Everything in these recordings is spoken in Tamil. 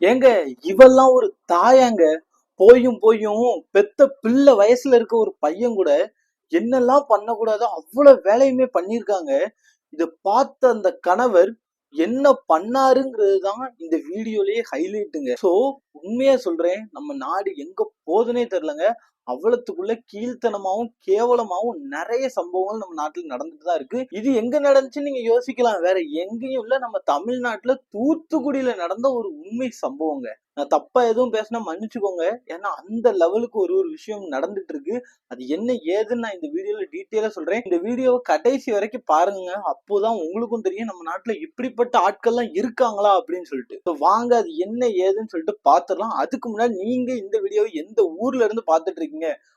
ஏங்க, இவெல்லாம் ஒரு தாயாங்க? போயும் போயும் பெத்த பிள்ளை வயசுல இருக்க ஒரு பையன் கூட என்னெல்லாம் பண்ணக்கூடாதோ அவ்வளவு வேலையுமே பண்ணியிருக்காங்க. இத பார்த்த அந்த கணவர் என்ன பண்ணாருங்கிறது தான் இந்த வீடியோலயே ஹைலைட்டுங்க. சோ உண்மையா சொல்றேன், நம்ம நாடு எங்க போகுதுன்னே தெரியலங்க. அவ்வளத்துக்குள்ள கீழ்த்தனமாவும் கேவலமாவும் நிறைய சம்பவங்கள் நம்ம நாட்டுல நடந்துட்டு தான் இருக்கு. இது எங்க நடந்துச்சுன்னு நீங்க யோசிக்கலாம். வேற எங்கேயும் இல்ல, நம்ம தமிழ்நாட்டுல தூத்துக்குடியில நடந்த ஒரு உண்மை சம்பவங்க. நான் தப்பா எதுவும் பேசினா மன்னிச்சுக்கோங்க. ஏன்னா அந்த லெவலுக்கு ஒரு ஒரு விஷயம் நடந்துட்டு இருக்கு. அது என்ன ஏதுன்னு நான் இந்த வீடியோல டீட்டெயிலா சொல்றேன். இந்த வீடியோவை கடைசி வரைக்கும் பாருங்க. அப்போதான் உங்களுக்கும் தெரியும் நம்ம நாட்டுல இப்படிப்பட்ட ஆட்கள்லாம் இருக்காங்களா அப்படின்னு சொல்லிட்டு. வாங்க அது என்ன ஏதுன்னு சொல்லிட்டு பாத்துடலாம். அதுக்கு முன்னாடி நீங்க இந்த வீடியோவை எந்த ஊர்ல இருந்து பாத்துட்டு இருக்கீங்க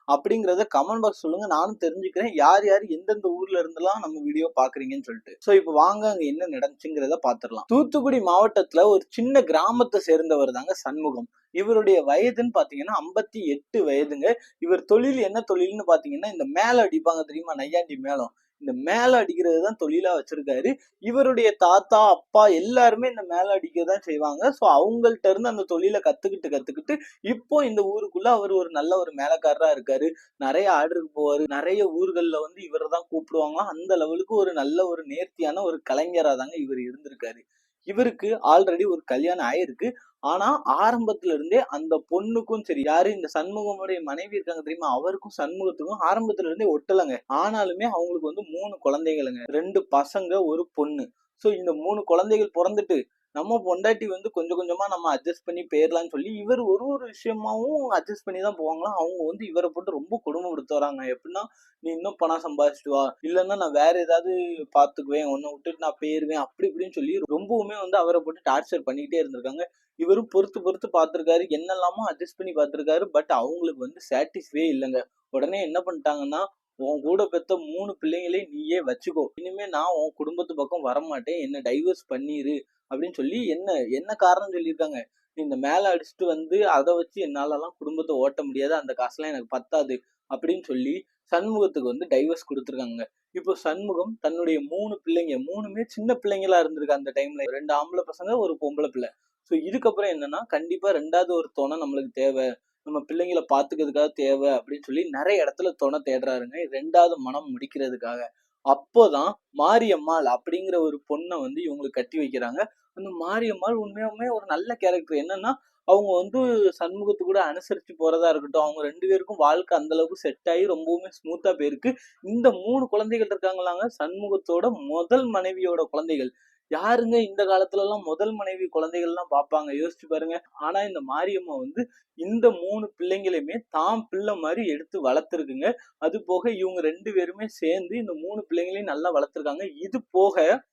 அப்படிங்கறத கமெண்ட் பாக்ஸ் சொல்லுங்க. நானும் தெரிஞ்சுக்கிறேன் யார் யார் எந்தெந்த ஊர்ல இருந்தெல்லாம் நம்ம வீடியோ பாக்குறீங்கன்னு சொல்லிட்டு. சோ இப்ப வாங்க அங்க என்ன நடந்துச்சுங்கிறத பாத்துடலாம். தூத்துக்குடி மாவட்டத்துல ஒரு சின்ன கிராமத்தை சேர்ந்தவர் தாங்க சண்முகம். இவருடைய வயதுன்னு பாத்தீங்கன்னா 58 வயதுங்க. இவர் தொழில் என்ன தொழில்னு பாத்தீங்கன்னா இந்த மேல அடிப்பாங்க தெரியுமா, நையாண்டி மேளம். இந்த மேல அடிக்கிறது தான் தொழிலா வச்சிருக்காரு. இவருடைய தாத்தா அப்பா எல்லாருமே இந்த மேல அடிக்கதான் செய்வாங்க. சோ அவங்கள்ட்ட இருந்து அந்த தொழிலை கத்துக்கிட்டு இப்போ இந்த ஊருக்குள்ள அவர் ஒரு நல்ல ஒரு மேலக்காரரா இருக்காரு. நிறைய ஆர்டருக்கு போவாரு. நிறைய ஊர்கள்ல வந்து இவரை தான் கூப்பிடுவாங்களாம். அந்த லெவலுக்கு ஒரு நல்ல ஒரு நேர்த்தியான ஒரு கலைஞரா தாங்க இவர் இருந்திருக்காரு. இவருக்கு ஆல்ரெடி ஒரு கல்யாணம் ஆயிருக்கு. ஆனா ஆரம்பத்துல இருந்தே அந்த பொண்ணுக்கும் சரி, யாரு இந்த சண்முகமுடைய மனைவி இருக்காங்க தெரியுமா, அவருக்கும் சண்முகத்துக்கும் ஆரம்பத்துல இருந்தே ஒட்டலங்க. ஆனாலுமே அவங்களுக்கு வந்து 3 குழந்தைகளுங்க, 2 பசங்க ஒரு பொண்ணு. சோ இந்த 3 குழந்தைகள் பிறந்துட்டு நம்ம பொண்டாட்டி வந்து கொஞ்சம் கொஞ்சமா நம்ம அட்ஜஸ்ட் பண்ணி போயிடலாம்னு சொல்லி இவர் ஒரு ஒரு விஷயமாவும் அட்ஜஸ்ட் பண்ணி தான் போவாங்களாம். அவங்க வந்து இவரை போட்டு ரொம்ப கொடுமைப்படுத்த வராங்க. எப்படின்னா, நீ இன்னும் பணம் சம்பாதிச்சுட்டு வா, இல்லைன்னா நான் வேற ஏதாவது பாத்துக்குவேன், உன்னை விட்டுட்டு நான் போயிருவேன், அப்படி இப்படின்னு சொல்லி ரொம்பவுமே வந்து அவரை போட்டு டார்ச்சர் பண்ணிக்கிட்டே இருந்திருக்காங்க. இவரும் பொறுத்து பொறுத்து பார்த்திருக்காரு, என்னெல்லாமோ அட்ஜஸ்ட் பண்ணி பார்த்திருக்காரு. பட் அவங்களுக்கு வந்து சாட்டிஸ்ஃபே இல்லைங்க. உடனே என்ன பண்ணிட்டாங்கன்னா, உன் கூட பெத்த 3 பிள்ளைங்களையும் நீயே வச்சுக்கோ, இனிமே நான் உன் குடும்பத்து பக்கம் வரமாட்டேன், என்ன டைவர்ஸ் பண்ணிரு அப்படின்னு சொல்லி என்ன என்ன காரணம் சொல்லியிருக்காங்க. நீ இந்த மேல அடிச்சுட்டு வந்து அதை வச்சு என்னாலலாம் குடும்பத்தை ஓட்ட முடியாது, அந்த காசுலாம் எனக்கு பத்தாது அப்படின்னு சொல்லி சண்முகத்துக்கு வந்து டைவர்ஸ் கொடுத்துருக்காங்க. இப்போ சண்முகம் தன்னுடைய 3 பிள்ளைங்க, 3மே சின்ன பிள்ளைங்களா இருந்திருக்கு அந்த டைம்ல. 2 ஆம்பளை பசங்க, ஒரு பொம்பளை பிள்ளை. ஸோ இதுக்கப்புறம் என்னன்னா, கண்டிப்பா 2வது ஒரு துணை நம்மளுக்கு தேவை, நம்ம பிள்ளைங்களை பாத்துக்கிறதுக்காக தேவை அப்படின்னு சொல்லி நிறைய இடத்துல துணை தேடுறாருங்க 2வது மனம் முடிக்கிறதுக்காக. அப்போதான் மாரியம்மாள் அப்படிங்கிற ஒரு பொண்ணை வந்து இவங்களுக்கு கட்டி வைக்கிறாங்க. அந்த மாரியம்மாள் உண்மையாலுமே ஒரு நல்ல கேரக்டர். என்னன்னா, அவங்க வந்து சண்முகத்து கூட அனுசரிச்சு போறதா இருக்கட்டும், அவங்க 2 பேருக்கும் வாழ்க்கை அந்த அளவுக்கு செட் ஆகி ரொம்பவுமே ஸ்மூத்தா போயிருக்கு. இந்த 3 குழந்தைகள் இருக்காங்களாங்க, சண்முகத்தோட முதல் மனைவியோட குழந்தைகள். யாருங்க இந்த காலத்துல எல்லாம் முதல் மனைவி குழந்தைகள் எல்லாம் பாப்பாங்க, யோசிச்சு பாருங்க. ஆனா இந்த மாரியம்மா வந்து இந்த 3 பிள்ளைங்களையுமே தாம் பிள்ளை மாதிரி எடுத்து வளர்த்துருக்குங்க. அது போக இவங்க 2 பேருமே சேர்ந்து இந்த 3 பிள்ளைங்களையும் நல்லா வளர்த்துருக்காங்க. இது போக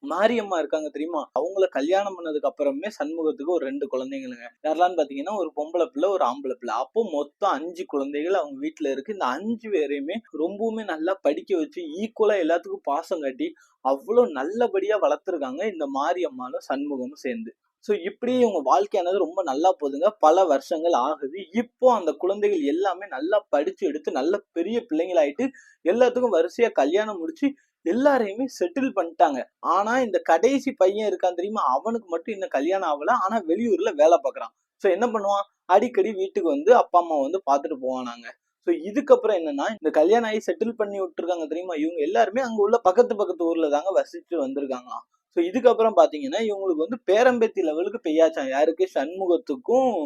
மாரியம்மா இருக்காங்க தெரியுமா, அவங்கள கல்யாணம் பண்ணதுக்கு அப்புறமே சண்முகத்துக்கு ஒரு 2 குழந்தைங்களுங்க. யாரெல்லாம் பாத்தீங்கன்னா, ஒரு பொம்பளை பிள்ளை, ஒரு ஆம்பளை பிள்ளை. அப்போ மொத்தம் 5 குழந்தைகள் அவங்க வீட்டுல இருக்கு. இந்த 5 பேரையுமே ரொம்பவுமே நல்லா படிக்க வச்சு ஈக்குவலா எல்லாத்துக்கும் பாசம் காட்டி அவ்வளவு நல்லபடியா வளர்த்துருக்காங்க இந்த மாரியம்மாலும் சண்முகமும் சேர்ந்து. சோ இப்படியே இவங்க வாழ்க்கையானது ரொம்ப நல்லா போகுதுங்க. பல வருஷங்கள் ஆகுது. இப்போ அந்த குழந்தைகள் எல்லாமே நல்லா படிச்சு எடுத்து நல்ல பெரிய பிள்ளைங்களாயிட்டு எல்லாத்துக்கும் வரிசையா கல்யாணம் முடிச்சு எல்லாரையுமே செட்டில் பண்ணிட்டாங்க. ஆனா இந்த கடைசி பையன் இருக்கான் தெரியுமா, அவனுக்கு மட்டும் இன்னும் கல்யாணம் ஆகல. ஆனா வெளியூர்ல வேலை பார்க்கறான். சோ என்ன பண்ணுவான், அடிக்கடி வீட்டுக்கு வந்து அப்பா அம்மா வந்து பாத்துட்டு போவானாங்க. சோ இதுக்கப்புறம் என்னன்னா, இந்த கல்யாணம் ஆகி செட்டில் பண்ணி விட்டுருக்காங்க தெரியுமா, இவங்க எல்லாருமே அங்க உள்ள பக்கத்து பக்கத்து ஊர்ல தாங்க வசிச்சு வந்திருக்காங்களாம். சோ இதுக்கப்புறம் பாத்தீங்கன்னா இவங்களுக்கு வந்து பேரம்பேத்தி லெவலுக்கு பெய்யாச்சான். யாருக்கு, சண்முகத்துக்கும்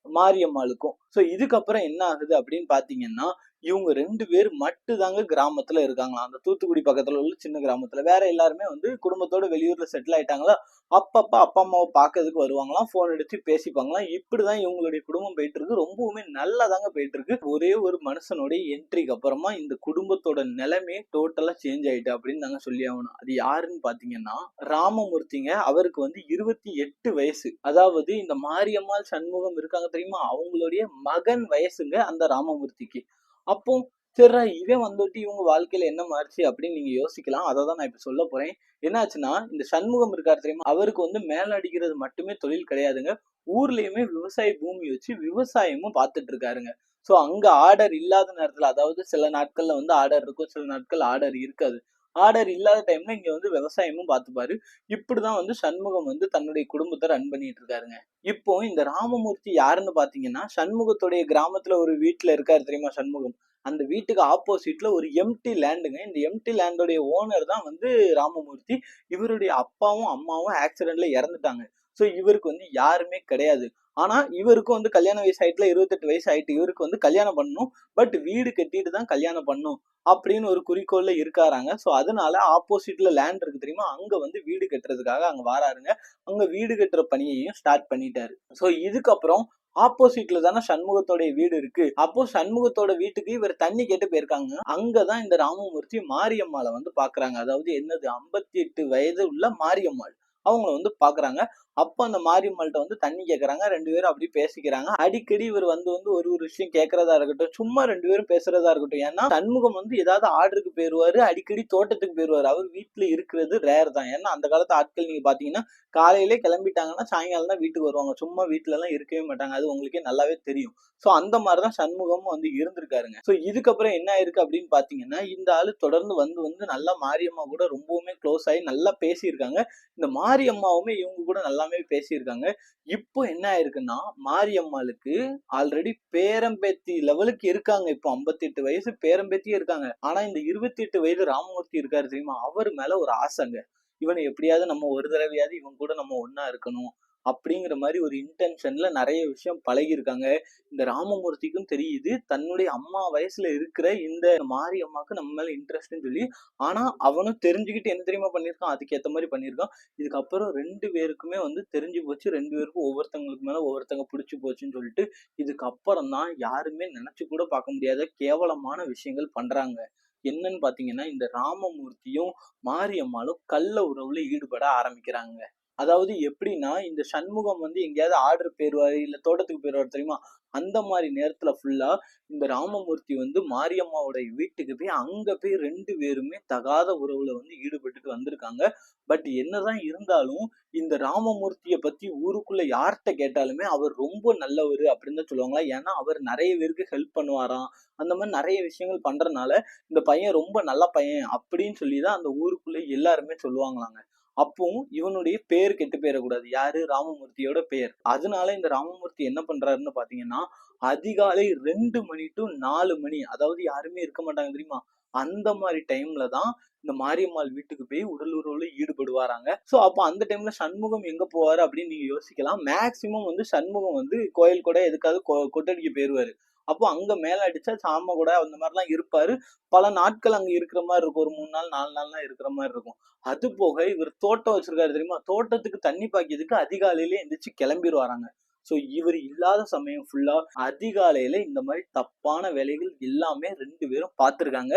மாரியம்மாளுக்கும். சோ இதுக்கப்புறம் என்ன ஆகுது அப்படின்னு பாத்தீங்கன்னா, இவங்க 2 பேர் மட்டும் தாங்க கிராமத்துல இருக்காங்களாம். அந்த தூத்துக்குடி பக்கத்துல உள்ள சின்ன கிராமத்துல. வேற எல்லாருமே வந்து குடும்பத்தோட வெளியூர்ல செட்டில் ஆயிட்டாங்களா. அப்பப்ப அப்பா அம்மாவை பாக்குறதுக்கு வருவாங்களாம், போன் அடிச்சு பேசிப்பாங்களாம். இப்படிதான் இவங்களுடைய குடும்பம் போயிட்டு இருக்கு. ரொம்பவுமே நல்லாதாங்க போயிட்டு இருக்கு. ஒரே ஒரு மனுஷனுடைய என்ட்ரிக்கு அப்புறமா இந்த குடும்பத்தோட நிலைமையே டோட்டலா சேஞ்ச் ஆயிட்டு அப்படின்னு நாங்க சொல்லி ஆகணும். அது யாருன்னு பாத்தீங்கன்னா, ராமமூர்த்திங்க. அவருக்கு வந்து 28 வயசு. அதாவது இந்த மாரியம்மாள் சண்முகம் இருக்காங்க தெரியுமா, அவங்களுடைய மகன் வயசுங்க அந்த ராமமூர்த்திக்கு. அப்போ சரிடா, இவன் வந்துட்டு இவங்க வாழ்க்கையில என்ன மாறுச்சு அப்படின்னு நீங்க யோசிக்கலாம். அதை தான் நான் இப்ப சொல்ல போறேன். என்னாச்சுன்னா, இந்த சண்முகம் இருக்காரு தெரியுமா, அவருக்கு வந்து மேல அடிக்கிறது மட்டுமே தொழில் கிடையாதுங்க. ஊர்லயுமே விவசாய பூமி வச்சு விவசாயமும் பார்த்துட்டு இருக்காருங்க. சோ அங்க ஆர்டர் இல்லாத நேரத்துல, அதாவது சில நாட்கள்ல வந்து ஆர்டர் இருக்கும், சில நாட்கள் ஆர்டர் இருக்காது. ஆர்டர் இல்லாத டைம்ல இங்க வந்து விவசாயமும் பார்த்துப்பாரு. இப்படிதான் வந்து சண்முகம் வந்து தன்னுடைய குடும்பத்தை ரன் பண்ணிட்டு இருக்காருங்க. இப்போ இந்த ராமமூர்த்தி யாருன்னு பாத்தீங்கன்னா, சண்முகத்துடைய கிராமத்துல ஒரு வீட்டுல இருக்காரு தெரியுமா சண்முகம். அந்த வீட்டுக்கு ஆப்போசிட்ல ஒரு எம்ப்டி லேண்டுங்க. இந்த எம்ப்டி லேண்டோடைய ஓனர் தான் வந்து ராமமூர்த்தி. இவருடைய அப்பாவும் அம்மாவும் ஆக்சிடென்ட்ல இறந்துட்டாங்க. சோ இவருக்கு வந்து யாருமே கிடையாது. ஆனா இவருக்கும் வந்து கல்யாண வயசு ஆயிட்டுல 28 வயசு ஆயிட்டு. இவருக்கு வந்து கல்யாணம் பண்ணணும். பட் வீடு கட்டிட்டு தான் கல்யாணம் பண்ணணும் அப்படின்னு ஒரு குறிக்கோள்ல இருக்காராங்க. சோ அதனால ஆப்போசிட்ல லேண்ட் இருக்கு தெரியுமா, அங்க வந்து வீடு கட்டுறதுக்காக அங்க வாராருங்க. அங்க வீடு கட்டுற பணியையும் ஸ்டார்ட் பண்ணிட்டாரு. சோ இதுக்கப்புறம் ஆப்போசிட்ல தானே சண்முகத்தோட வீடு இருக்கு. அப்போ சண்முகத்தோட வீட்டுக்கு இவர் தண்ணி கேட்டு போயிருக்காங்க. அங்கதான் இந்த ராமமூர்த்தி மாரியம்மாளை வந்து பாக்குறாங்க. அதாவது என்னது 58 வயது உள்ள மாரியம்மாள் அவங்கள வந்து பாக்குறாங்க. அப்ப அந்த மாரியம்மாள்கிட்ட வந்து தண்ணி கேக்குறாங்க. 2 பேரும் அப்படி பேசிக்கிறாங்க. அடிக்கடி இவர் வந்து வந்து ஒரு ஒரு விஷயம் கேட்கறதா இருக்கட்டும், சும்மா 2 பேரும் பேசுறதா இருக்கட்டும். ஏன்னா சண்முகம் வந்து ஏதாவது ஆர்டருக்கு போயிருவாரு, அடிக்கடி தோட்டத்துக்கு போயிருவாரு. அவர் வீட்டுல இருக்கிறது ரேர் தான். ஏன்னா அந்த காலத்து ஆட்கள் நீங்க பாத்தீங்கன்னா காலையிலே கிளம்பிட்டாங்கன்னா சாயங்காலம் தான் வீட்டுக்கு வருவாங்க. சும்மா வீட்டுல எல்லாம் இருக்கவே மாட்டாங்க. அது உங்களுக்கே நல்லாவே தெரியும். சோ அந்த மாதிரிதான் சண்முகமும் வந்து இருந்திருக்காருங்க. சோ இதுக்கப்புறம் என்ன ஆயிருக்கு அப்படின்னு பாத்தீங்கன்னா, இந்த ஆளு தொடர்ந்து வந்து வந்து நல்லா மாரியம்மா கூட ரொம்பவுமே க்ளோஸ் ஆகி நல்லா பேசியிருக்காங்க. இந்த மாரியம்மாவுமே இவங்க கூட நல்லாவே பேசியிருக்காங்க. இப்போ என்ன ஆயிருக்குன்னா, மாரியம்மாளுக்கு ஆல்ரெடி பேரம்பேத்தி லெவலுக்கு இருக்காங்க. இப்போ 58 வயசு பேரம்பேத்தியே இருக்காங்க. ஆனா இந்த 28 வயது ராமமூர்த்தி இருக்காரு தெரியுமா, அவர் மேல ஒரு ஆசைங்க. இவனை எப்படியாவது நம்ம ஒரு தடவையாவது இவன் கூட நம்ம ஒண்ணா இருக்கணும் அப்படிங்கிற மாதிரி ஒரு இன்டென்ஷன்ல நிறைய விஷயம் பழகியிருக்காங்க. இந்த ராமமூர்த்திக்கும் தெரியுது தன்னுடைய அம்மா வயசுல இருக்கிற இந்த மாரியம்மாக்கு நம்ம மேல இன்ட்ரெஸ்ட்னு சொல்லி. ஆனா அவனும் தெரிஞ்சுக்கிட்டு என்ன தெரியுமா பண்ணியிருக்கான், அதுக்கு ஏத்த மாதிரி பண்ணியிருக்கான். இதுக்கப்புறம் 2 பேருக்குமே வந்து தெரிஞ்சு போச்சு. 2 பேருக்கும் ஒவ்வொருத்தங்களுக்கு மேல ஒவ்வொருத்தங்க பிடிச்சு போச்சுன்னு சொல்லிட்டு, இதுக்கப்புறம் தான் யாருமே நினைச்சு கூட பார்க்க முடியாத கேவலமான விஷயங்கள் பண்றாங்க. என்னன்னு பாத்தீங்கன்னா, இந்த ராமமூர்த்தியும் மாரியம்மாளும் கள்ள உறவுல ஈடுபட ஆரம்பிக்கிறாங்க. அதாவது எப்படின்னா, இந்த சண்முகம் வந்து எங்கேயாவது ஆர்டர் போயிருவாரு, இல்ல தோட்டத்துக்கு போயிருவாரு தெரியுமா, அந்த மாதிரி நேரத்துல ஃபுல்லா இந்த ராமமூர்த்தி வந்து மாரியம்மாவோட வீட்டுக்கு போய் அங்க போய் 2 பேருமே தகாத உறவுல வந்து ஈடுபட்டுட்டு வந்திருக்காங்க. பட் என்னதான் இருந்தாலும் இந்த ராமமூர்த்திய பத்தி ஊருக்குள்ள யார்கிட்ட கேட்டாலுமே அவர் ரொம்ப நல்லவரு அப்படின்னு தான் சொல்லுவாங்களா. ஏன்னா அவர் நிறைய பேருக்கு ஹெல்ப் பண்ணுவாராம். அந்த மாதிரி நிறைய விஷயங்கள் பண்றதுனால இந்த பையன் ரொம்ப நல்ல பையன் அப்படின்னு சொல்லிதான் அந்த ஊருக்குள்ள எல்லாருமே சொல்லுவாங்களாங்க. அப்போ இவனுடைய பேர் கெட்டு போயிடக்கூடாது. யாரு, ராமமூர்த்தியோட பெயர். அதனால இந்த ராமமூர்த்தி என்ன பண்றாருன்னு பாத்தீங்கன்னா, அதிகாலை 2 மணி டு 4 மணி, அதாவது யாருமே இருக்க மாட்டாங்க தெரியுமா, அந்த மாதிரி டைம்ல தான் இந்த மாரியம்மாள் வீட்டுக்கு போய் உடல் உறவுல ஈடுபடுவாராங்க. சோ அப்ப அந்த டைம்ல சண்முகம் எங்க போவாரு அப்படின்னு நீங்க யோசிக்கலாம். மேக்சிமம் வந்து சண்முகம் வந்து கோயில் கூட எதுக்காவது கொட்டடிக்க போயிருவாரு. அப்போ அங்க மேல அடிச்சா சாம கூட அந்த மாதிரிலாம் இருப்பாரு. பல நாட்கள் அங்க இருக்கிற மாதிரி இருக்கும். ஒரு 3 நாள் 4 நாள்லாம் இருக்கிற மாதிரி இருக்கும். அது போக இவர் தோட்டம் வச்சிருக்காரு தெரியுமா, தோட்டத்துக்கு தண்ணி பாய்க்கிறதுக்கு அதிகாலையிலே எந்திரிச்சு கிளம்பிடுவாராங்க. சோ இவர் இல்லாத சமயம் ஃபுல்லா அதிகாலையில இந்த மாதிரி தப்பான வேலைகள் எல்லாமே 2 பேரும் பார்த்திருக்காங்க.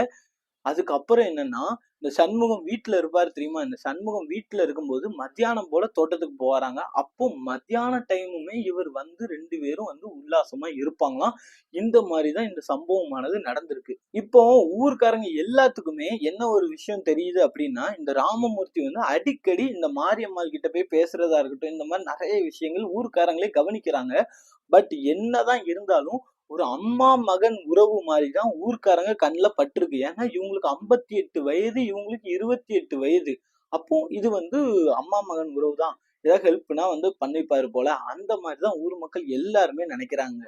அதுக்கப்புறம் என்னன்னா, இந்த சண்முகம் வீட்டுல இருப்பாரு தெரியுமா, இந்த சண்முகம் வீட்டுல இருக்கும்போது மத்தியானம் போல தோட்டத்துக்கு போறாங்க. அப்போ மத்தியான டைமுமே இவர் வந்து 2 பேரும் வந்து உல்லாசமா இருப்பாங்களாம். இந்த மாதிரிதான் இந்த சம்பவமானது நடந்திருக்கு. இப்போ ஊர்க்காரங்க எல்லாத்துக்குமே என்ன ஒரு விஷயம் தெரியுது அப்படின்னா, இந்த ராமமூர்த்தி வந்து அடிக்கடி இந்த மாரியம்மாள் கிட்ட போய் பேசுறதா இருக்கட்டும், இந்த மாதிரி நிறைய விஷயங்கள் ஊர்க்காரங்களே கவனிக்கிறாங்க. பட் என்னதான் இருந்தாலும் ஒரு அம்மா மகன் உறவு மாதிரிதான் ஊர்க்காரங்க கண்ணுல பட்டிருக்கு. ஏன்னா இவங்களுக்கு 58 வயது, இவங்களுக்கு 28 வயது. அப்போ இது வந்து அம்மா மகன் உறவு தான். ஏதாவது ஹெல்ப்னா வந்து பண்ணிப்பாரு போல. அந்த மாதிரிதான் ஊர் மக்கள் எல்லாருமே நினைக்கிறாங்க.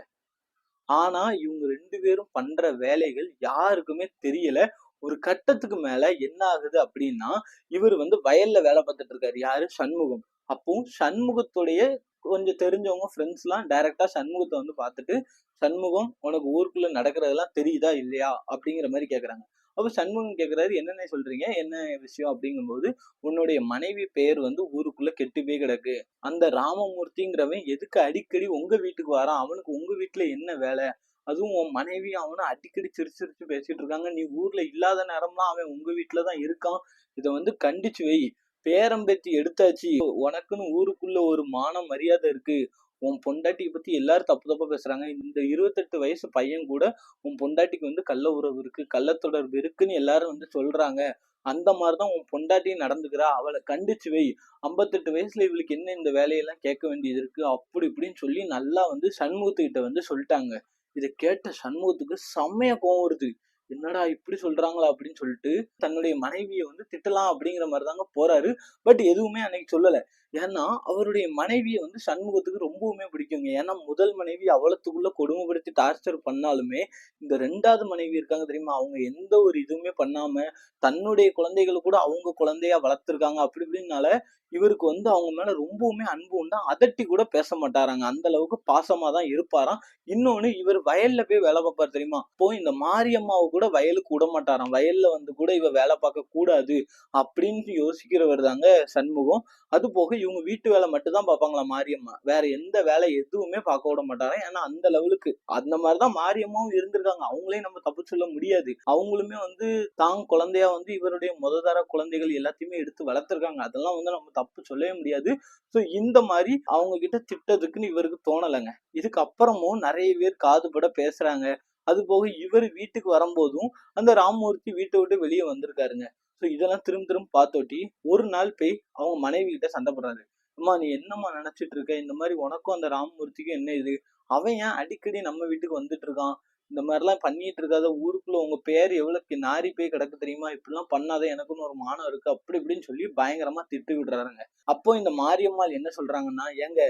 ஆனா இவங்க 2 பேரும் பண்ற வேலைகள் யாருக்குமே தெரியல. ஒரு கட்டத்துக்கு மேல என்ன ஆகுது அப்படின்னா, இவர் வந்து வயல்ல வேலை பார்த்துட்டு இருக்காரு. யாரு, சண்முகம். அப்போ சண்முகத்துடைய கொஞ்சம் தெரிஞ்சவங்க ஃப்ரெண்ட்ஸ் எல்லாம் டைரக்டா சண்முகத்தை வந்து பார்த்துட்டு, சண்முகம் உனக்கு ஊருக்குள்ள நடக்கிறதெல்லாம் தெரியுதா இல்லையா அப்படிங்கிற மாதிரி கேக்குறாங்க. அப்ப சண்முகம் கேக்குறாரு, என்னென்ன சொல்றீங்க, என்ன விஷயம் அப்படிங்கும்போது, உன்னுடைய மனைவி பெயர் வந்து ஊருக்குள்ள கெட்டு போய் கிடக்கு. அந்த ராமமூர்த்திங்கிறவன் எதுக்கு அடிக்கடி உங்க வீட்டுக்கு வரான், அவனுக்கு உங்க வீட்டுல என்ன வேலை, அதுவும் உன் மனைவி அவனும் அடிக்கடி சிரிச்சு சிரிச்சு பேசிட்டு இருக்காங்க, நீ ஊர்ல இல்லாத நேரம்லாம் அவன் உங்க வீட்டுலதான் இருக்கான். இதை வந்து கண்டிச்சு வை. பேரம்பேத்தி எடுத்தாச்சு, உனக்குன்னு ஊருக்குள்ள ஒரு மானம் மரியாதை இருக்கு. உன் பொண்டாட்டியை பத்தி எல்லாரும் தப்பு தப்பா பேசுறாங்க. இந்த 28 வயசு பையன் கூட உன் பொண்டாட்டிக்கு வந்து கள்ள உறவு இருக்கு, கள்ள தொடர்பு இருக்குன்னு எல்லாரும் வந்து சொல்றாங்க. அந்த மாதிரிதான் உன் பொண்டாட்டியும் நடந்துக்கிறா, அவளை கண்டிச்சு வை. 58 வயசுல இவளுக்கு என்ன இந்த வேலையெல்லாம் கேட்க வேண்டியது இருக்கு, அப்படி இப்படின்னு சொல்லி நல்லா வந்து சண்முகத்துக்கிட்ட வந்து சொல்லிட்டாங்க. இதை கேட்ட சண்முகத்துக்கு செம்மையா கோவம் வருது. என்னடா இப்படி சொல்றாங்களா அப்படின்னு சொல்லிட்டு தன்னுடைய மனைவியை வந்து திட்டலாம் அப்படிங்கிற மாதிரி தாங்க போறாரு. பட் எதுவுமே அன்னைக்கு சொல்லல. ஏன்னா அவருடைய மனைவியை வந்து சண்முகத்துக்கு ரொம்பவுமே பிடிக்குங்க. ஏன்னா முதல் மனைவி அவ்வளத்துக்குள்ள கொடுமைப்படுத்தி டார்ச்சர் பண்ணாலுமே இந்த 2வது மனைவி இருக்காங்க தெரியுமா, அவங்க எந்த ஒரு இதுவுமே பண்ணாம தன்னுடைய குழந்தைகளை கூட அவங்க குழந்தையா வளர்த்துருக்காங்க. அப்படி இப்படின்னால இவருக்கு வந்து அவங்க மேல ரொம்பவுமே அன்பு உண்டா, அதட்டி கூட பேச மாட்டாராங்க. அந்த அளவுக்கு பாசமா தான் இருப்பாராம். இன்னொன்னு இவர் வயல்ல போய் வேலை பார்ப்பாரு தெரியுமா, இப்போ இந்த மாரியம்மாவை கூட வயலுக்கு விட மாட்டாராம். வயல்ல வந்து கூட இவ வேலை பார்க்க கூடாது அப்படின்னு யோசிக்கிறவர் தாங்க சண்முகம். அது போக இவங்க வீட்டு வேலை மட்டும் தான் பார்ப்பாங்களாம் மாரியம்மா. வேற எந்த வேலை எதுவுமே பார்க்க விட மாட்டாராம். ஏன்னா அந்த லெவலுக்கு அந்த மாதிரிதான் மாரியம்மாவும் இருந்திருக்காங்க. அவங்களையும் நம்ம தப்பு சொல்ல முடியாது. அவங்களுமே வந்து தான் குழந்தையா வந்து இவருடைய முததர குழந்தைகள் எல்லாத்தையுமே எடுத்து வளர்த்திருக்காங்க. அதெல்லாம் வந்து நம்ம தப்பு சொல்லவே முடியாது. சோ இந்த மாதிரி அவங்க கிட்ட திட்டத்துக்குன்னு இவருக்கு தோணலைங்க. இதுக்கு அப்புறமும் நிறைய பேர் காதுபட பேசுறாங்க. அது போக இவர் வீட்டுக்கு வரும்போதும் அந்த ராமமூர்த்தி வீட்டை விட்டு வெளியே வந்திருக்காருங்க. சோ இதெல்லாம் திரும்ப திரும்ப பார்த்தோட்டி ஒரு நாள் போய் அவங்க மனைவி கிட்ட சண்டை போடுறாரு. அம்மா நீ என்னம்மா நினைச்சிட்டு இருக்க, இந்த மாதிரி உனக்கும் அந்த ராமமூர்த்திக்கும் என்ன இது, அவன் ஏன் அடிக்கடி நம்ம வீட்டுக்கு வந்துட்டு இருக்கான், இந்த மாதிரி எல்லாம் பண்ணிட்டு இருக்காத, ஊருக்குள்ள உங்க பேர் எவ்வளவு நாரி போய் கிடக்கு தெரியுமா, இப்படி எல்லாம் பண்ணாத, எனக்குன்னு ஒரு மானம் இருக்கு அப்படி இப்படின்னு சொல்லி பயங்கரமா திட்டு விடுறாருங்க. அப்போ இந்த மாரியம்மாள் என்ன சொல்றாங்கன்னா, ஏங்க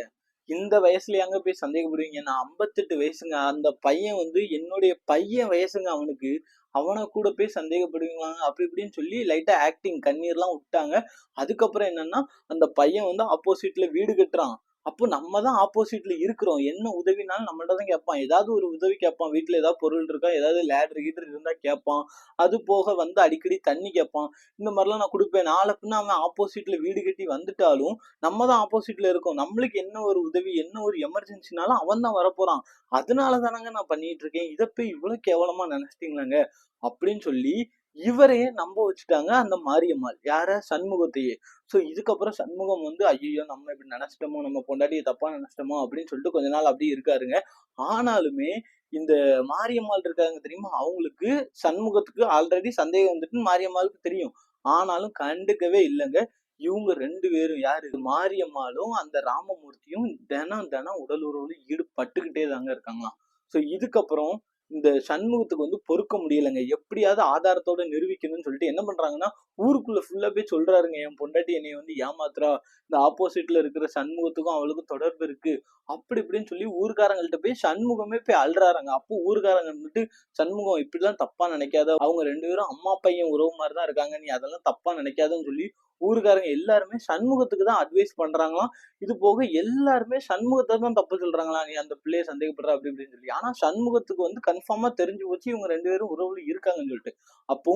இந்த வயசுலயாங்க போய் சந்தேகப்படுவீங்க, நான் 58 வயசுங்க, அந்த பையன் வந்து என்னுடைய பையன் வயசுங்க அவனுக்கு, அவனை கூட போய் சந்தேகப்படுவீங்களாங்க அப்படி இப்படின்னு சொல்லி லைட்டா ஆக்டிங் கண்ணீர்லாம் விட்டாங்க. அதுக்கப்புறம் என்னன்னா அந்த பையன் வந்து ஆப்போசிட்ல வீடு கட்டுறான். அப்போ நம்ம தான் ஆப்போசிட்ல இருக்கிறோம், என்ன உதவினாலும் நம்மள்ட்ட தான் கேட்பான். ஏதாவது ஒரு உதவி கேட்பான், வீட்டுல ஏதாவது பொருள் இருக்கா, ஏதாவது லேடர் கீட்டர் இருந்தா கேட்பான். அது போக வந்து அடிக்கடி தண்ணி கேட்பான். இந்த மாதிரிலாம் நான் கொடுப்பேன். நாளை பின்ன அவன் ஆப்போசிட்ல வீடு கட்டி வந்துட்டாலும் நம்ம தான் ஆப்போசிட்ல இருக்கோம். நம்மளுக்கு என்ன ஒரு உதவி, என்ன ஒரு எமர்ஜென்சினாலும் அவன் தான் வரப்போறான். அதனால தானங்க நான் பண்ணிட்டு இருக்கேன். இதை போய் இவ்வளவு கேவலமா நினைச்சிட்டீங்களாங்க அப்படின்னு சொல்லி இவரையே நம்ப வச்சுட்டாங்க அந்த மாரியம்மாள். யார, சண்முகத்தையே. சோ இதுக்கப்புறம் சண்முகம் வந்து ஐயோ நம்ம இப்படி நினைச்சிட்டோமோ, நம்ம பொண்டாட்டியை தப்பா நினைச்சிட்டோமோ அப்படின்னு சொல்லிட்டு கொஞ்ச நாள் அப்படியே இருக்காருங்க. ஆனாலுமே இந்த மாரியம்மாள் இருக்காங்க தெரியுமா, அவங்களுக்கு சண்முகத்துக்கு ஆல்ரெடி சந்தேகம் வந்துட்டு மாரியம்மாளுக்கு தெரியும். ஆனாலும் கண்டுக்கவே இல்லைங்க. இவங்க 2 பேரும், யாரு, மாரியம்மாளும் அந்த ராமமூர்த்தியும் தினம் தினம் உடல் உறவுல ஈடுபட்டுக்கிட்டே தாங்க இருக்காங்களாம். சோ இதுக்கப்புறம் இந்த சண்முகத்துக்கு வந்து பொறுக்க முடியலைங்க. எப்படியாவது ஆதாரத்தோட நிரூபிக்கணும்னு சொல்லிட்டு என்ன பண்றாங்கன்னா, ஊருக்குள்ள ஃபுல்லா போய் சொல்றாருங்க, என் பொண்டாட்டி என்னைய வந்து ஏமாத்துறா, இந்த ஆப்போசிட்ல இருக்கிற சண்முகத்துக்கும் அவளுக்கும் தொடர்பு இருக்கு அப்படி இப்படின்னு சொல்லி ஊர்க்காரங்கள்ட்ட போய் சண்முகமே போய் அழுறாருங்க. அப்போ ஊர்க்காரங்க வந்துட்டு, சண்முகம் இப்படிலாம் தப்பா நினைக்காத, அவங்க 2 பேரும் அம்மா பையன் உறவு மாதிரிதான் இருக்காங்க, நீ அதெல்லாம் தப்பா நினைக்காதன்னு சொல்லி ஊருக்காரங்க எல்லாருமே சண்முகத்துக்கு தான் அட்வைஸ் பண்றாங்களாம். இது போக எல்லாருமே சண்முகத்தை தான் தப்பு சொல்றாங்களா, நீ அந்த பிள்ளைய சந்தேகப்படுற அப்படி இப்படின்னு சொல்லி. ஆனா சண்முகத்துக்கு வந்து கன்ஃபார்மா தெரிஞ்சு போச்சு இவங்க 2 பேரும் உறவுல இருக்காங்கன்னு சொல்லிட்டு. அப்போ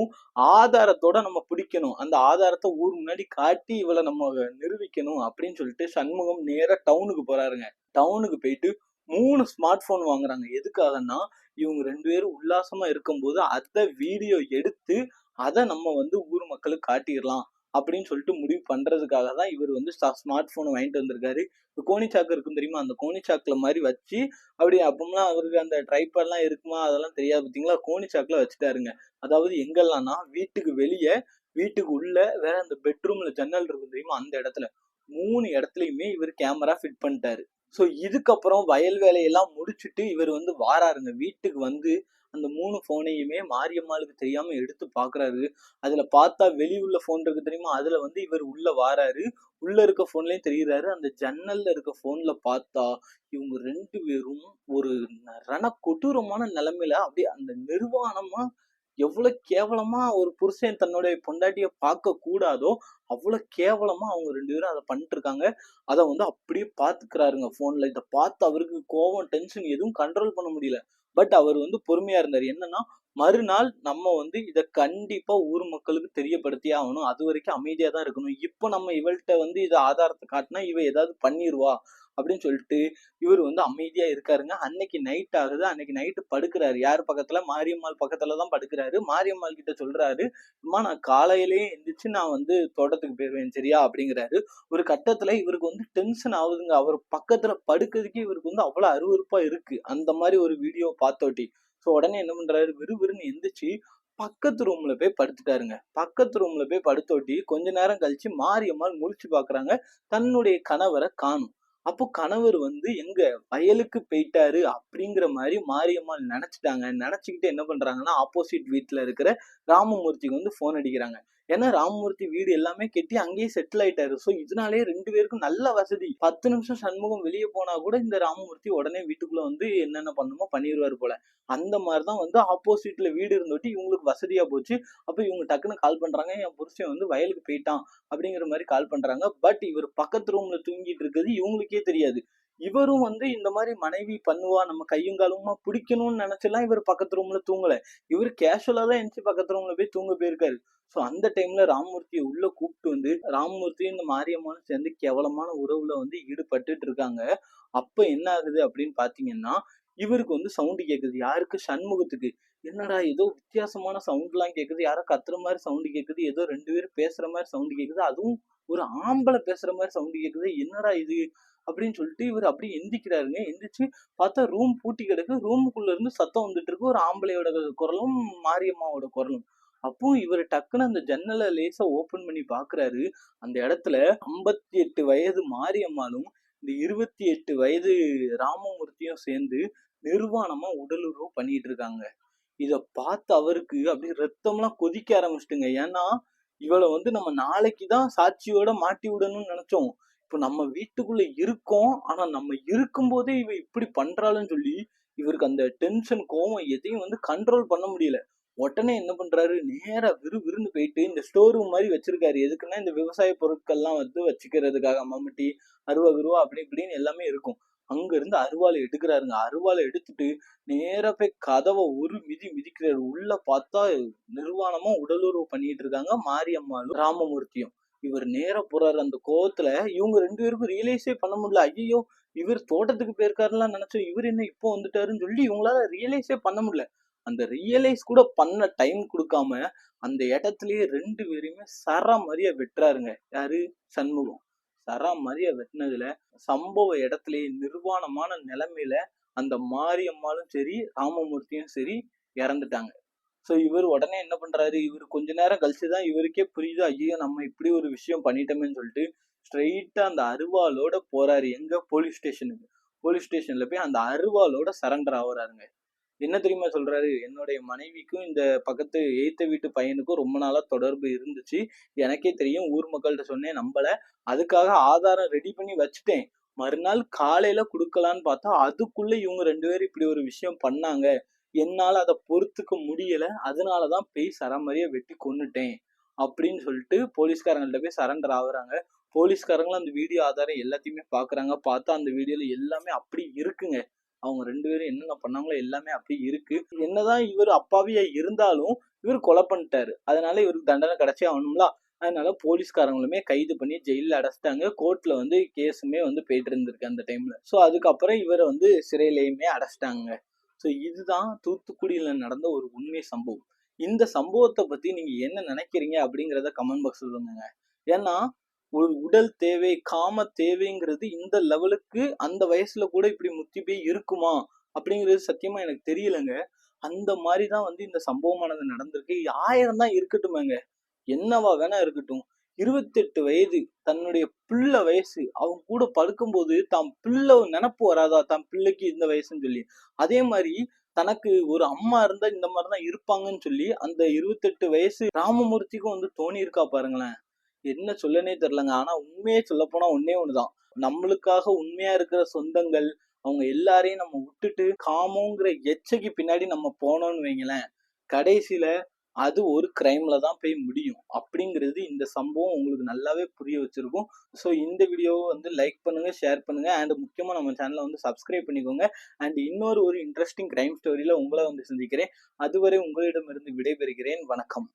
ஆதாரத்தோட நம்ம பிடிக்கணும், அந்த ஆதாரத்தை ஊர் முன்னாடி காட்டி இவளை நம்ம நிரூபிக்கணும் அப்படின்னு சொல்லிட்டு சண்முகம் நேரா டவுனுக்கு போறாருங்க. டவுனுக்கு போயிட்டு 3 ஸ்மார்ட் போன் வாங்குறாங்க. எதுக்காகன்னா இவங்க 2 பேரும் உல்லாசமா இருக்கும்போது அதை வீடியோ எடுத்து அதை நம்ம வந்து ஊர் மக்களுக்கு காட்டிடலாம் அப்படின்னு சொல்லிட்டு முடிவு பண்றதுக்காக தான் இவர் வந்து ஸ்மார்ட் போன் வாங்கிட்டு வந்திருக்காரு. கோணிச்சாக்கு இருக்கும் தெரியுமா, அந்த கோணிச்சாக்குல மாதிரி வச்சு அப்படி அப்பமெல்லாம் அவருக்கு அந்த ட்ரைபாட் எல்லாம் இருக்குமா அதெல்லாம் தெரியாது பாத்தீங்களா, கோணிச்சாக்குல வச்சுட்டாருங்க. அதாவது எங்கெல்லாம்னா வீட்டுக்கு வெளியே, வீட்டுக்கு உள்ள, வேற அந்த பெட்ரூம்ல ஜன்னல் இருக்கும் தெரியுமா அந்த இடத்துல 3 இடத்துலயுமே இவர் கேமரா ஃபிட் பண்ணிட்டாரு. சோ இதுக்கப்புறம் வயல் வேலையெல்லாம் முடிச்சுட்டு இவர் வந்து வாராருங்க. வீட்டுக்கு வந்து அந்த 3 போனையுமே மாரியம்மாளுக்கு தெரியாம எடுத்து பாக்குறாரு. அதுல பார்த்தா வெளி உள்ள போன் இருக்கு தெரியுமா, அதுல வந்து இவர் உள்ள வாராரு. உள்ள இருக்க போன்லயும் தெரியுறாரு. அந்த ஜன்னல்ல இருக்க போன்ல பார்த்தா இவங்க 2 பேரும் ஒரு ரண கொடூரமான நிலைமையில அப்படியே அந்த நிர்வாணமா, எவ்வளவு கேவலமா ஒரு புருஷன் தன்னுடைய பொண்டாட்டிய பார்க்க கூடாதோ அவ்வளவு கேவலமா அவங்க 2 பேரும் அதை பண்ணிட்டு இருக்காங்க. அதை வந்து அப்படியே பாத்துக்கிறாருங்க போன்ல. இதை பார்த்து அவருக்கு கோபம், டென்ஷன் எதுவும் கண்ட்ரோல் பண்ண முடியல. பட் அவர் வந்து பொறுமையா இருந்தாரு. என்னன்னா மறுநாள் நம்ம வந்து இதை கண்டிப்பா ஊர் மக்களுக்கு தெரியப்படுத்தியே ஆகணும், அது வரைக்கும் அமைதியா தான் இருக்கணும். இப்போ நம்ம இவள்கிட்ட வந்து இதை ஆதாரத்தை காட்டினா இவ ஏதாவது பண்ணிருவா அப்படின்னு சொல்லிட்டு இவர் வந்து அமைதியா இருக்காருங்க. அன்னைக்கு நைட் ஆகுது. அன்னைக்கு நைட்டு படுக்கிறாரு. யார் பக்கத்துல, மாரியம்மாள் பக்கத்துல தான் படுக்கிறாரு. மாரியம்மாள் கிட்ட சொல்றாரு, அம்மா நான் காலையிலேயே எந்திரிச்சு நான் வந்து தோட்டத்துக்கு போயிருவேன் சரியா அப்படிங்கிறாரு. ஒரு கட்டத்துல இவருக்கு வந்து டென்ஷன் ஆகுதுங்க. அவர் பக்கத்துல படுக்கிறதுக்கே இவருக்கு வந்து அவ்வளவு அருவருப்பா இருக்கு அந்த மாதிரி ஒரு வீடியோ பார்த்தோட்டி. சோ உடனே என்ன பண்றாரு, விறுவிறுன்னு எந்திரிச்சு பக்கத்து ரூம்ல போய் படுத்துட்டாருங்க. பக்கத்து ரூம்ல போய் படுத்தோட்டி கொஞ்ச நேரம் கழிச்சு மாரியம்மாள் முழிச்சு பாக்குறாங்க, தன்னுடைய கணவரை காணும். அப்போ கணவர் வந்து எங்க வயலுக்கு போயிட்டாரு அப்படிங்கிற மாதிரி மாரியம்மாள் நினைச்சிட்டாங்க. நினைச்சுக்கிட்டு என்ன பண்றாங்கன்னா, ஆப்போசிட் வீட்டுல இருக்கிற ராமமூர்த்திக்கு வந்து போன் அடிக்கிறாங்க. ஏன்னா ராமமூர்த்தி வீடு எல்லாமே கட்டி அங்கேயே செட்டில் ஆயிட்டாரு. சோ இதனாலேயே 2 பேருக்கும் நல்ல வசதி. 10 நிமிஷம் சண்முகம் வெளியே போனா கூட இந்த ராமமூர்த்தி உடனே வீட்டுக்குள்ள வந்து என்னென்ன பண்ணுமோ பண்ணிடுவாரு போல. அந்த மாதிரிதான் வந்து ஆப்போசிட்ல வீடு இருந்தோட்டி இவங்களுக்கு வசதியா போச்சு. அப்ப இவங்க டக்குன்னு கால் பண்றாங்க, என் புருஷன் வந்து வயலுக்கு போயிட்டான் அப்படிங்கிற மாதிரி கால் பண்றாங்க. பட் இவர் பக்கத்து ரூம்ல தூங்கிட்டு இருக்கிறது இவங்களுக்கே தெரியாது. இவரும் வந்து இந்த மாதிரி மனைவி பண்ணுவா, நம்ம கையும் காலுமா பிடிக்கணும்னு நினைச்செல்லாம் இவர் பக்கத்து ரூம்ல தூங்கல. இவர் கேஷுவலா தான் எந்திரிச்சு பக்கத்து ரூம்ல போய் தூங்க போயிருக்காரு. சோ அந்த டைம்ல ராமமூர்த்தியை உள்ள கூப்பிட்டு வந்து ராமமூர்த்தியும் இந்த மாரியம்மாளும் சேர்ந்து கேவலமான உறவுல வந்து ஈடுபட்டுட்டு இருக்காங்க. அப்ப என்ன ஆகுது அப்படின்னு பாத்தீங்கன்னா, இவருக்கு வந்து சவுண்டு கேக்குது. யாருக்கு? சண்முகத்துக்கு. என்னடா ஏதோ வித்தியாசமான சவுண்ட் எல்லாம் கேக்குது, யாரோ கத்துற மாதிரி சவுண்டு கேக்குது, ஏதோ 2 பேரும் பேசுற மாதிரி சவுண்டு கேக்குது, அதுவும் ஒரு ஆம்பளை பேசுற மாதிரி சவுண்டு கேக்குது, என்னடா இது அப்படின்னு சொல்லிட்டு இவர் அப்படியே எந்திக்கிறாருங்க. எந்திரிச்சு பார்த்தா ரூம் பூட்டி கிடக்கு. ரூமுக்குள்ள இருந்து சத்தம் வந்துட்டு இருக்கு. ஒரு ஆம்பளையோட குரலும் மாரியம்மாவோட குரலும். அப்போ இவர் டக்குன்னு அந்த ஜன்னலை லேசா ஓபன் பண்ணி பாக்குறாரு. அந்த இடத்துல 58 வயது மாரியம்மாளும் இந்த 28 வயது ராமமூர்த்தியும் சேர்ந்து நிர்வாணமா உடலுறவு பண்ணிட்டு இருக்காங்க. இத பார்த்து அவருக்கு அப்படியே ரத்தம்லாம் கொதிக்க ஆரம்பிச்சிட்டுங்க. ஏன்னா இவளை வந்து நம்ம நாளைக்குதான் சாட்சியோட மாட்டி விடணும்னு நினைச்சோம். இப்ப நம்ம வீட்டுக்குள்ள இருக்கோம். ஆனா நம்ம இருக்கும் போதே இவ இப்படி பண்றாளுன்னு சொல்லி இவருக்கு அந்த டென்ஷன், கோவம் எதையும் வந்து கண்ட்ரோல் பண்ண முடியல. உடனே என்ன பண்றாரு, நேரா விறுவிறுன்னு போயிட்டு இந்த ஸ்டோர் ரூம் மாதிரி வச்சிருக்காரு. எதுக்குன்னா இந்த விவசாய பொருட்கள்லாம் வந்து வச்சுக்கிறதுக்காக மம்முட்டி, அருவா கிருவா அப்படி இப்படின்னு எல்லாமே இருக்கும். அங்க இருந்து அருவாளை எடுக்கிறாருங்க. அருவாளை எடுத்துட்டு நேரா போய் கதவை ஒரு மிதி மிதிக்கிறாரு. உள்ள பார்த்தா நிர்வாணமா உடலுறவு பண்ணிட்டு இருக்காங்க மாரியம்மாளும் ராமமூர்த்தியும். இவர் நேரா போறாரு. அந்த கோவத்துல இவங்க 2 பேருக்கும் ரியலைஸே பண்ண முடியல. ஐயோ, இவர் தோட்டத்துக்கு போயிருக்காருலாம் நினைச்சோம், இவர் என்ன இப்போ வந்துட்டாருன்னு சொல்லி இவங்களால ரியலைஸே பண்ண முடியல. அந்த ரியலைஸ் கூட பண்ண டைம் கொடுக்காம அந்த இடத்துலயே 2 பேரையுமே சரமாரியா வெட்டுறாருங்க. யாரு? சண்முகம். சரமாரியா வெட்டினதுல சம்பவ இடத்திலேயே நிர்வாணமான நிலைமையில அந்த மாரியம்மாளும் சரி ராமமூர்த்தியும் சரி இறந்துட்டாங்க. சோ இவர் உடனே என்ன பண்றாரு, இவர் கொஞ்ச நேரம் கழிச்சுதான் இவருக்கே புரியுது, ஐயோ நம்ம இப்படி ஒரு விஷயம் பண்ணிட்டோமேன்னு சொல்லிட்டு ஸ்ட்ரெயிட்டா அந்த அருவாளோட போறாரு. எங்க? போலீஸ் ஸ்டேஷனுக்கு. போலீஸ் ஸ்டேஷன்ல போய் அந்த அருவாளோட சரண்டர் ஆகுறாருங்க. என்ன தெரியுமா சொல்றாரு, என்னுடைய மனைவிக்கும் இந்த பக்கத்து எய்த்த வீட்டு பையனுக்கும் ரொம்ப நாளா தொடர்பு இருந்துச்சு. எனக்கே தெரியும், ஊர் மக்கள்கிட்ட சொன்னேன், நம்பல. அதுக்காக ஆதாரம் ரெடி பண்ணி வச்சுட்டேன். மறுநாள் காலையில குடுக்கலான்னு பார்த்தா அதுக்குள்ள இவங்க 2 பேரும் இப்படி ஒரு விஷயம் பண்ணாங்க. என்னால அதை பொறுத்துக்க முடியல. அதனாலதான் போய் சரமாரியா வெட்டி கொன்னுட்டேன் அப்படின்னு சொல்லிட்டு போலீஸ்காரங்கள்ட்ட போய் சரண்டர் ஆகுறாங்க. போலீஸ்காரங்களும் அந்த வீடியோ ஆதாரம் எல்லாத்தையுமே பாக்குறாங்க. பார்த்தா அந்த வீடியோல எல்லாமே அப்படி இருக்குங்க. அவங்க 2 பேரும் என்னென்ன பண்ணாங்களோ எல்லாமே அப்படி இருக்கு. என்னதான் இவர் அப்பாவியா இருந்தாலும் இவர் கொலை பண்ணிட்டாரு. அதனால இவருக்கு தண்டனை கிடைச்சே ஆகணும்ல. அதனால போலீஸ்காரங்களுமே கைது பண்ணி ஜெயில அடைச்சிட்டாங்க. கோர்ட்ல வந்து கேஸுமே வந்து போயிட்டு இருந்திருக்கு அந்த டைம்ல. சோ அதுக்கப்புறம் இவரை வந்து சிறையிலையுமே அடைச்சிட்டாங்க. சோ இதுதான் தூத்துக்குடியில நடந்த ஒரு உண்மை சம்பவம். இந்த சம்பவத்தை பத்தி நீங்க என்ன நினைக்கிறீங்க அப்படிங்கிறத கமெண்ட் பாக்ஸ் சொல்லுங்க. ஏன்னா ஒரு உடல் தேவை, காம தேவைங்கிறது இந்த லெவலுக்கு அந்த வயசுல கூட இப்படி முத்தி போய் இருக்குமா அப்படிங்கிறது சத்தியமா எனக்கு தெரியலங்க. அந்த மாதிரிதான் வந்து இந்த சம்பவமானது நடந்திருக்கு. 1000 தான் இருக்கட்டுமேங்க, என்னவா வேணா இருக்கட்டும். 28 வயது, தன்னுடைய பிள்ளை வயசு, அவங்க கூட படுக்கும்போது தாம் பிள்ளை நினப்பு வராதா, தன் பிள்ளைக்கு இந்த வயசுன்னு சொல்லி. அதே மாதிரி தனக்கு ஒரு அம்மா இருந்தா இந்த மாதிரிதான் இருப்பாங்கன்னு சொல்லி அந்த 28 வயசு ராமமூர்த்திக்கும் வந்து தோணி இருக்கா பாருங்களேன். என்ன சொல்லனே தெரியலங்க. ஆனா உண்மையே சொல்ல போனா ஒன்னே ஒண்ணுதான். நம்மளுக்காக உண்மையா இருக்கிற சொந்தங்கள், அவங்க எல்லாரையும் நம்ம விட்டுட்டு காமோங்கிற எச்சைக்கு பின்னாடி நம்ம போனோம்னு வைங்களேன், கடைசியில அது ஒரு கிரைம்ல தான் போய் முடியும். அப்படிங்கிறது இந்த சம்பவம் உங்களுக்கு நல்லாவே புரிய வச்சிருக்கும். ஸோ இந்த வீடியோவை வந்து லைக் பண்ணுங்க, ஷேர் பண்ணுங்க, அண்ட் முக்கியமா நம்ம சேனலை வந்து சப்ஸ்கிரைப் பண்ணிக்கோங்க. அண்ட் இன்னொரு ஒரு இன்ட்ரெஸ்டிங் கிரைம் ஸ்டோரியில உங்களை வந்து சந்திக்கிறேன். அதுவரை உங்களிடமிருந்து விடைபெறுகிறேன். வணக்கம்.